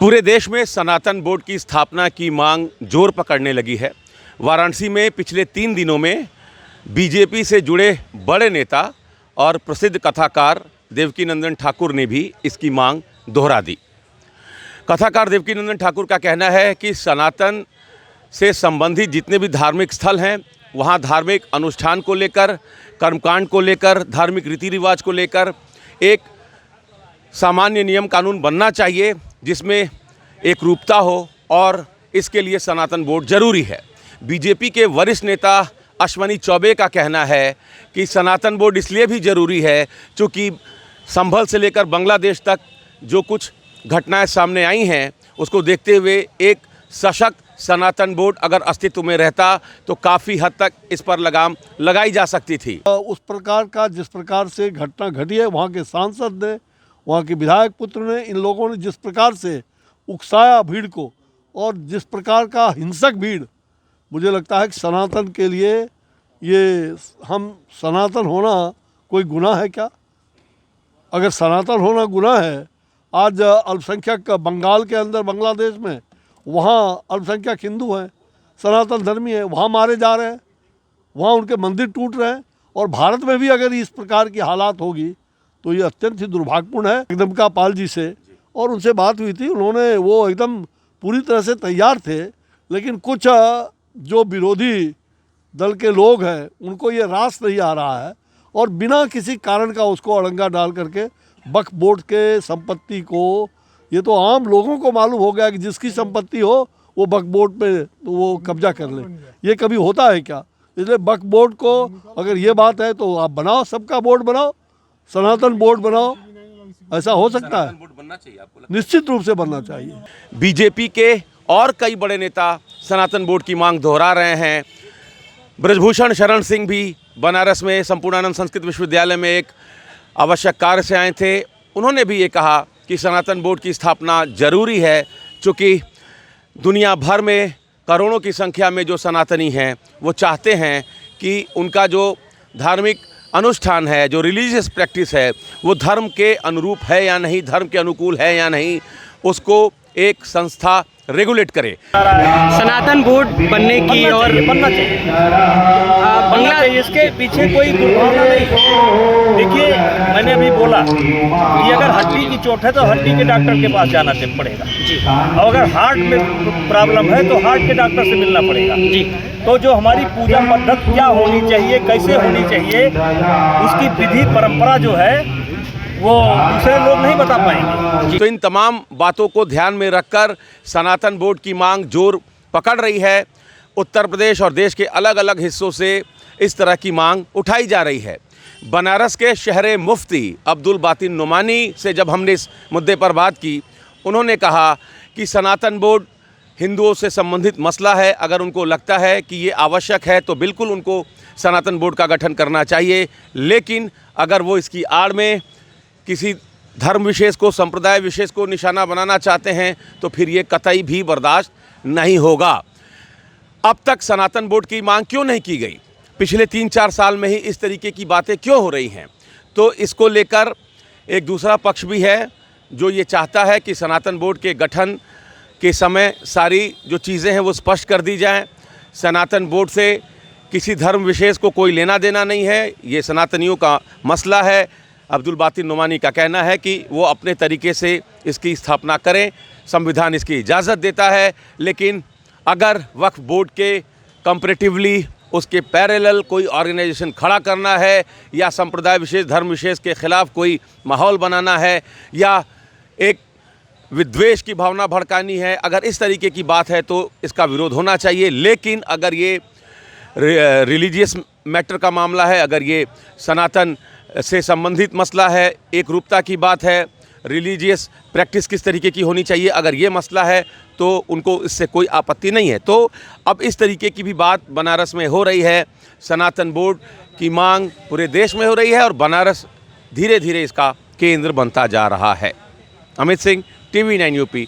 पूरे देश में सनातन बोर्ड की स्थापना की मांग जोर पकड़ने लगी है। वाराणसी में पिछले 3 दिनों में बीजेपी से जुड़े बड़े नेता और प्रसिद्ध कथाकार देवकीनंदन ठाकुर ने भी इसकी मांग दोहरा दी। कथाकार देवकीनंदन ठाकुर का कहना है कि सनातन से संबंधित जितने भी धार्मिक स्थल हैं वहाँ धार्मिक अनुष्ठान को लेकर, कर्मकांड को लेकर, धार्मिक रीति रिवाज को लेकर एक सामान्य नियम कानून बनना चाहिए जिसमें एक रूपता हो, और इसके लिए सनातन बोर्ड जरूरी है। बीजेपी के वरिष्ठ नेता अश्वनी चौबे का कहना है कि सनातन बोर्ड इसलिए भी ज़रूरी है क्योंकि संभल से लेकर बांग्लादेश तक जो कुछ घटनाएं सामने आई हैं उसको देखते हुए एक सशक्त सनातन बोर्ड अगर अस्तित्व में रहता तो काफ़ी हद तक इस पर लगाम लगाई जा सकती थी। उस प्रकार का जिस प्रकार से घटना घटी है, वहाँ के सांसद ने, वहाँ के विधायक पुत्र ने, इन लोगों ने जिस प्रकार से उकसाया भीड़ को और जिस प्रकार का हिंसक भीड़, मुझे लगता है कि सनातन के लिए ये हम सनातन होना कोई गुनाह है क्या? अगर सनातन होना गुनाह है, आज अल्पसंख्यक बंगाल के अंदर बांग्लादेश में वहाँ अल्पसंख्यक हिंदू हैं, सनातन धर्मी हैं, वहाँ मारे जा रहे हैं, वहाँ उनके मंदिर टूट रहे हैं, और भारत में भी अगर इस प्रकार की हालात होगी तो ये अत्यंत ही दुर्भाग्यपूर्ण है। जगदम्बिका पाल जी से और उनसे बात हुई थी, उन्होंने वो एकदम पूरी तरह से तैयार थे, लेकिन कुछ जो विरोधी दल के लोग हैं उनको ये रास नहीं आ रहा है और बिना किसी कारण का उसको अड़ंगा डाल करके वक्फ बोर्ड के संपत्ति को, ये तो आम लोगों को मालूम हो गया कि जिसकी संपत्ति हो वो वक्फ बोर्ड पे वो कब्जा कर ले। ये कभी होता है क्या? इसलिए वक्फ बोर्ड को अगर ये बात है तो आप बनाओ, सबका बोर्ड बनाओ, सनातन बोर्ड बनाओ। ऐसा हो सकता है? बनना चाहिए आपको? निश्चित रूप से बनना चाहिए। बीजेपी के और कई बड़े नेता सनातन बोर्ड की मांग दोहरा रहे हैं। ब्रजभूषण शरण सिंह भी बनारस में संपूर्णानंद संस्कृत विश्वविद्यालय में एक आवश्यक कार्य से आए थे। उन्होंने भी ये कहा कि सनातन बोर्ड की स्थापना जरूरी है क्योंकि दुनिया भर में करोड़ों की संख्या में जो सनातनी हैं वो चाहते हैं कि उनका जो धार्मिक अनुष्ठान है, जो रिलीजियस प्रैक्टिस है, वो धर्म के अनुरूप है या नहीं, धर्म के अनुकूल है या नहीं, उसको एक संस्था रेगुलेट करे। सनातन बोर्ड बनने की और बनना चाहिए, बांग्लादेश इसके पीछे कोई दुर्भावना नहीं। देखिए, मैंने अभी बोला कि अगर हड्डी की चोट है तो हड्डी के डॉक्टर के पास जाना पड़ेगा जी, और अगर हार्ट में प्रॉब्लम है तो हार्ट के डॉक्टर से मिलना पड़ेगा जी। तो जो हमारी पूजा पद्धति क्या होनी चाहिए, कैसे होनी चाहिए, उसकी विधि परंपरा जो है वो दूसरे लोग नहीं बता पाएंगे। तो इन तमाम बातों को ध्यान में रखकर सनातन बोर्ड की मांग जोर पकड़ रही है। उत्तर प्रदेश और देश के अलग अलग हिस्सों से इस तरह की मांग उठाई जा रही है। बनारस के शहरे मुफ्ती अब्दुल बातिन नुमानी से जब हमने इस मुद्दे पर बात की, उन्होंने कहा कि सनातन बोर्ड हिंदुओं से संबंधित मसला है। अगर उनको लगता है कि ये आवश्यक है तो बिल्कुल उनको सनातन बोर्ड का गठन करना चाहिए, लेकिन अगर वो इसकी आड़ में किसी धर्म विशेष को, संप्रदाय विशेष को निशाना बनाना चाहते हैं तो फिर ये कतई भी बर्दाश्त नहीं होगा। अब तक सनातन बोर्ड की मांग क्यों नहीं की गई? पिछले 3-4 साल में ही इस तरीके की बातें क्यों हो रही हैं? तो इसको लेकर एक दूसरा पक्ष भी है जो ये चाहता है कि सनातन बोर्ड के गठन के समय सारी जो चीज़ें हैं वो स्पष्ट कर दी जाएं। सनातन बोर्ड से किसी धर्म विशेष को कोई लेना देना नहीं है, ये सनातनियों का मसला है। अब्दुल बातिन नुमानी का कहना है कि वो अपने तरीके से इसकी स्थापना करें, संविधान इसकी इजाज़त देता है, लेकिन अगर वक्फ बोर्ड के कंपैरेटिवली उसके पैरेलल कोई ऑर्गेनाइजेशन खड़ा करना है या संप्रदाय विशेष, धर्म विशेष के ख़िलाफ़ कोई माहौल बनाना है या एक विद्वेष की भावना भड़कानी है, अगर इस तरीके की बात है तो इसका विरोध होना चाहिए। लेकिन अगर ये रिलीजियस मैटर का मामला है, अगर ये सनातन से संबंधित मसला है, एक रूपता की बात है, रिलीजियस प्रैक्टिस किस तरीके की होनी चाहिए, अगर ये मसला है तो उनको इससे कोई आपत्ति नहीं है। तो अब इस तरीके की भी बात बनारस में हो रही है। सनातन बोर्ड की मांग पूरे देश में हो रही है और बनारस धीरे धीरे इसका केंद्र बनता जा रहा है। Amit Singh, TV9 UP।